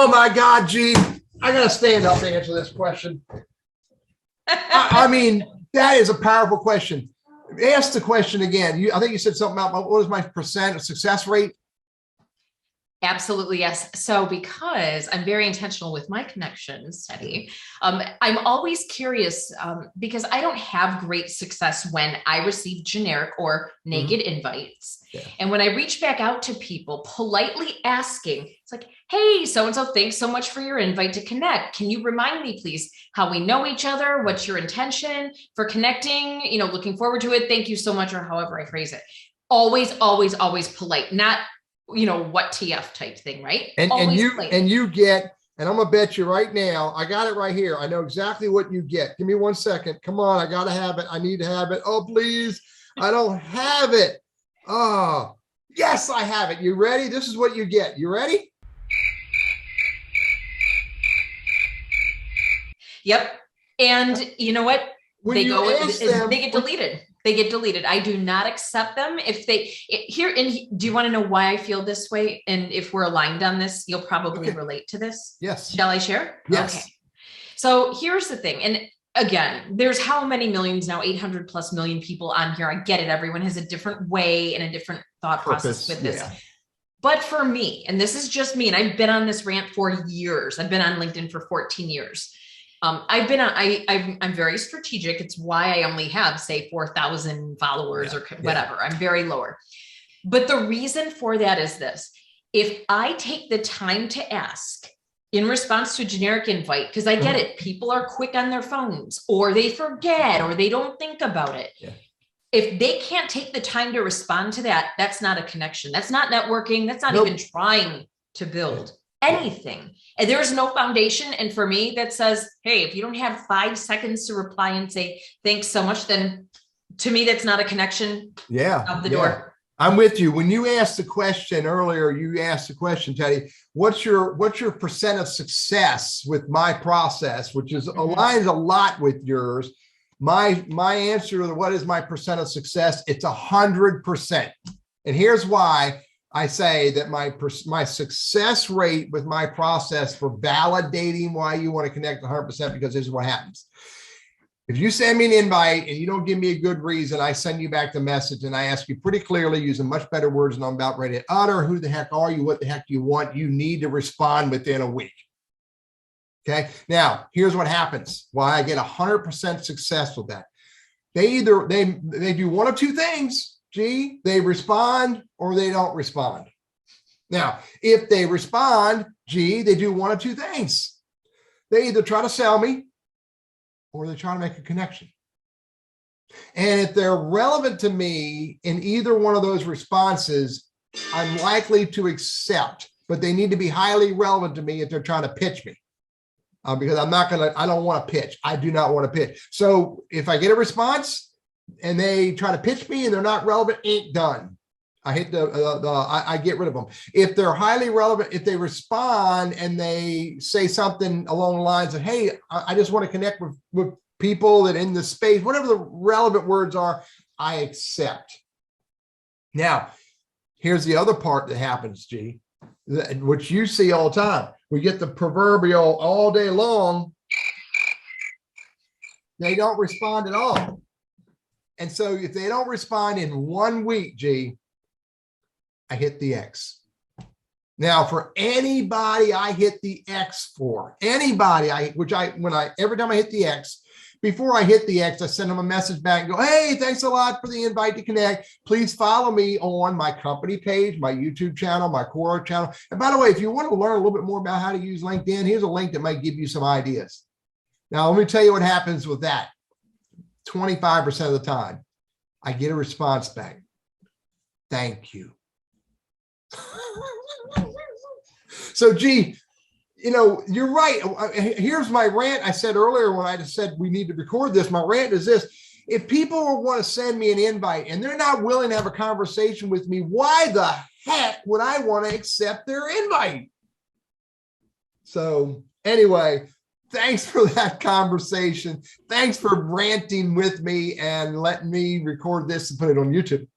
Oh my God, G, I gotta stand up to answer this question. I mean, that is a powerful question. Ask the question again. I think you said something about what was my percent of success rate? Absolutely, yes. So because I'm very intentional with my connections, Teddy, I'm always curious because I don't have great success when I receive generic or naked invites. Yeah. And when I reach back out to people, politely asking, it's like, hey, so-and-so, thanks so much for your invite to connect. Can you remind me, please, how we know each other? What's your intention for connecting? You know, looking forward to it. Thank you so much, or however I phrase it. Always, always, always polite, not what TF type thing, right? And you get, and I'm gonna bet you right now, I got it right here. I know exactly what you get. Give me 1 second. Come on, I gotta have it. I need to have it. Oh, please. I don't have it. Oh, yes, I have it. You ready? This is what you get. You ready? Yep. And you know what? When they get deleted. They get deleted. I do not accept them. Do you want to know why I feel this way? And if we're aligned on this, you'll probably relate to this. Yes. Shall I share? Yes. Okay. So here's the thing. And again, there's how many millions now, 800 plus million people on here. I get it. Everyone has a different way and a different thought process with this. Yeah. But for me, and this is just me, and I've been on this rant for years. I've been on LinkedIn for 14 years. I'm very strategic. It's why I only have, say, 4,000 followers or whatever. I'm very lower. But the reason for that is this. If I take the time to ask in response to a generic invite, because I get it, people are quick on their phones, or they forget, or they don't think about it. Yeah. If they can't take the time to respond to that, that's not a connection. That's not networking. That's not even trying to build anything. And there's no foundation. And for me, that says, hey, if you don't have 5 seconds to reply and say, thanks so much, then to me, that's not a connection out the door. I'm with you. When you asked the question earlier, you asked the question, Teddy, what's your percent of success with my process, which is aligns a lot with yours. My answer to what is my percent of success, it's 100%. And here's why I say that my success rate with my process for validating why you want to connect 100%, because this is what happens. If you send me an invite and you don't give me a good reason, I send you back the message and I ask you pretty clearly, using much better words than I'm about ready to utter, who the heck are you? What the heck do you want? You need to respond within a week. Okay. Now, here's what happens. Why I get 100% success with that. They do one of two things. G, they respond or they don't respond. Now, if they respond, G, they do one of two things. They either try to sell me or they try to make a connection. And if they're relevant to me in either one of those responses, I'm likely to accept, but they need to be highly relevant to me if they're trying to pitch me. Because I don't want to pitch. I do not want to pitch. So if I get a response and they try to pitch me and they're not relevant, ain't done. I hit I get rid of them. If they're highly relevant, if they respond and they say something along the lines of, hey, I just want to connect with people that in the space, whatever the relevant words are, I accept. Now, here's the other part that happens, G, which you see all the time. We get the proverbial all day long. They don't respond at all. And so if they don't respond in 1 week, G, I hit the X. Now, for anybody I hit the X for, anybody every time I hit the X, before I hit the X, I send them a message back and go, hey, thanks a lot for the invite to connect. Please follow me on my company page, my YouTube channel, my core channel. And by the way, if you want to learn a little bit more about how to use LinkedIn, here's a link that might give you some ideas. Now, let me tell you what happens with that. 25% of the time, I get a response back. Thank you. So, G, you're right. Here's my rant. I said earlier when I just said we need to record this, my rant is this. If people want to send me an invite and they're not willing to have a conversation with me, why the heck would I want to accept their invite? So anyway, thanks for that conversation. Thanks for ranting with me and letting me record this and put it on YouTube.